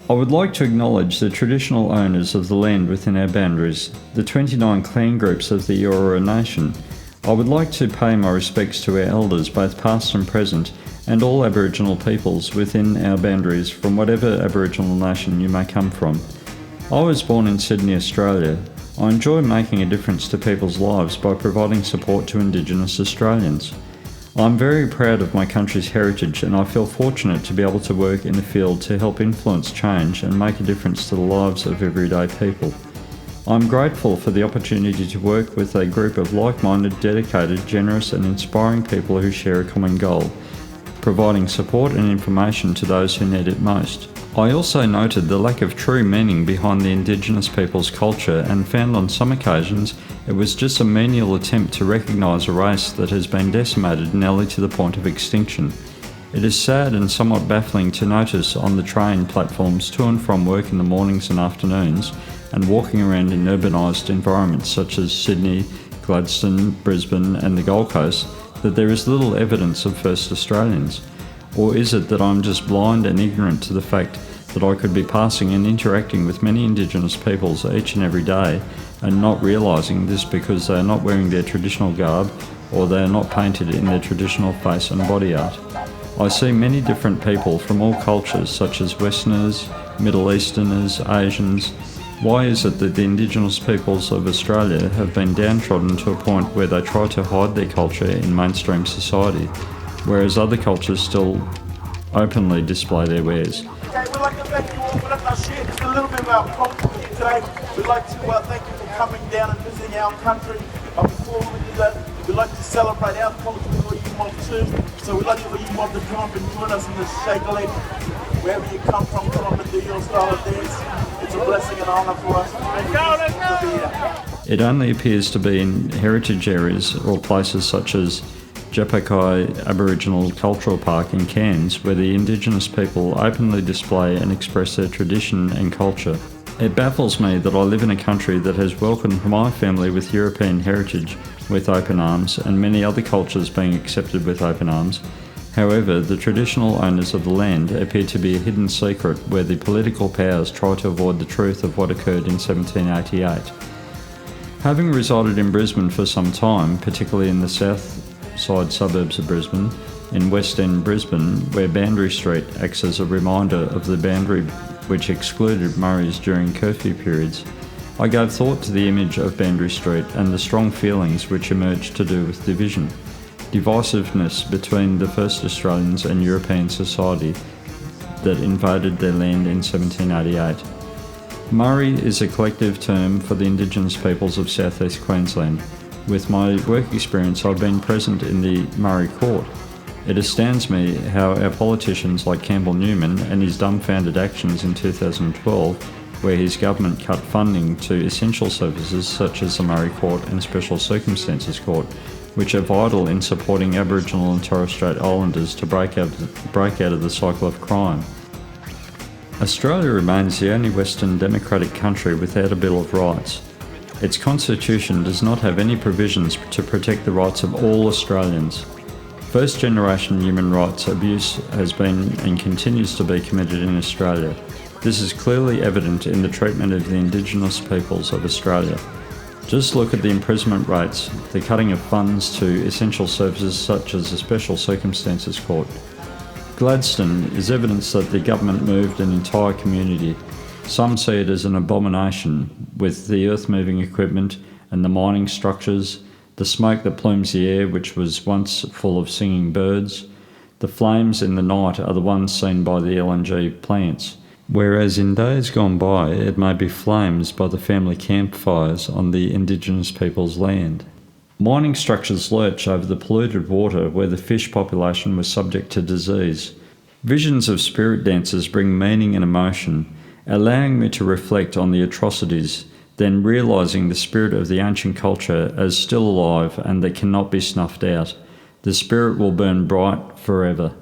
I would like to acknowledge the traditional owners of the land within our boundaries, the 29 clan groups of the Eora Nation. I would like to pay my respects to our elders, both past and present, and all Aboriginal peoples within our boundaries from whatever Aboriginal nation you may come from. I was born in Sydney, Australia. I enjoy making a difference to people's lives by providing support to Indigenous Australians. I'm very proud of my country's heritage, and I feel fortunate to be able to work in the field to help influence change and make a difference to the lives of everyday people. I'm grateful for the opportunity to work with a group of like-minded, dedicated, generous and inspiring people who share a common goal, providing support and information to those who need it most. I also noted the lack of true meaning behind the Indigenous people's culture and found on some occasions it was just a menial attempt to recognise a race that has been decimated nearly to the point of extinction. It is sad and somewhat baffling to notice on the train platforms to and from work in the mornings and afternoons and walking around in urbanised environments such as Sydney, Gladstone, Brisbane and the Gold Coast that there is little evidence of First Australians. Or is it that I'm just blind and ignorant to the fact that I could be passing and interacting with many Indigenous peoples each and every day and not realising this because they are not wearing their traditional garb or they are not painted in their traditional face and body art? I see many different people from all cultures such as Westerners, Middle Easterners, Asians. Why is it that the Indigenous peoples of Australia have been downtrodden to a point where they try to hide their culture in mainstream society, whereas other cultures still openly display their wares? Okay, we'd like to thank you all for letting us share just a little bit of our culture here today. We'd like to thank you for coming down and visiting our country. Before we do that, we'd like to celebrate our culture for you mob too. So we'd like for you mob to come up and join us in this shake a leg. Wherever you come up and do your style of dance. It's a blessing and honour for us to be here. It only appears to be in heritage areas or places such as Japakai Aboriginal Cultural Park in Cairns where the Indigenous people openly display and express their tradition and culture. It baffles me that I live in a country that has welcomed my family with European heritage with open arms and many other cultures being accepted with open arms. However, the traditional owners of the land appear to be a hidden secret where the political powers try to avoid the truth of what occurred in 1788. Having resided in Brisbane for some time, particularly in the south side suburbs of Brisbane, in West End Brisbane, where Boundary Street acts as a reminder of the boundary which excluded Murray's during curfew periods, I gave thought to the image of Boundary Street and the strong feelings which emerged to do with division, divisiveness between the First Australians and European society that invaded their land in 1788. Murray is a collective term for the Indigenous peoples of South East Queensland. With my work experience, I've been present in the Murray Court. It astounds me how our politicians like Campbell Newman and his dumbfounded actions in 2012, where his government cut funding to essential services such as the Murray Court and Special Circumstances Court, which are vital in supporting Aboriginal and Torres Strait Islanders to break out of the cycle of crime. Australia remains the only Western democratic country without a Bill of Rights. Its constitution does not have any provisions to protect the rights of all Australians. First-generation human rights abuse has been and continues to be committed in Australia. This is clearly evident in the treatment of the Indigenous peoples of Australia. Just look at the imprisonment rates, the cutting of funds to essential services such as the Special Circumstances Court. Gladstone is evidence that the government moved an entire community. Some see it as an abomination, with the earth-moving equipment and the mining structures, the smoke that plumes the air which was once full of singing birds. The flames in the night are the ones seen by the LNG plants, whereas in days gone by it may be flames by the family campfires on the Indigenous people's land. Mining structures lurch over the polluted water where the fish population was subject to disease. Visions of spirit dances bring meaning and emotion, allowing me to reflect on the atrocities, then realising the spirit of the ancient culture as still alive and that cannot be snuffed out. The spirit will burn bright forever.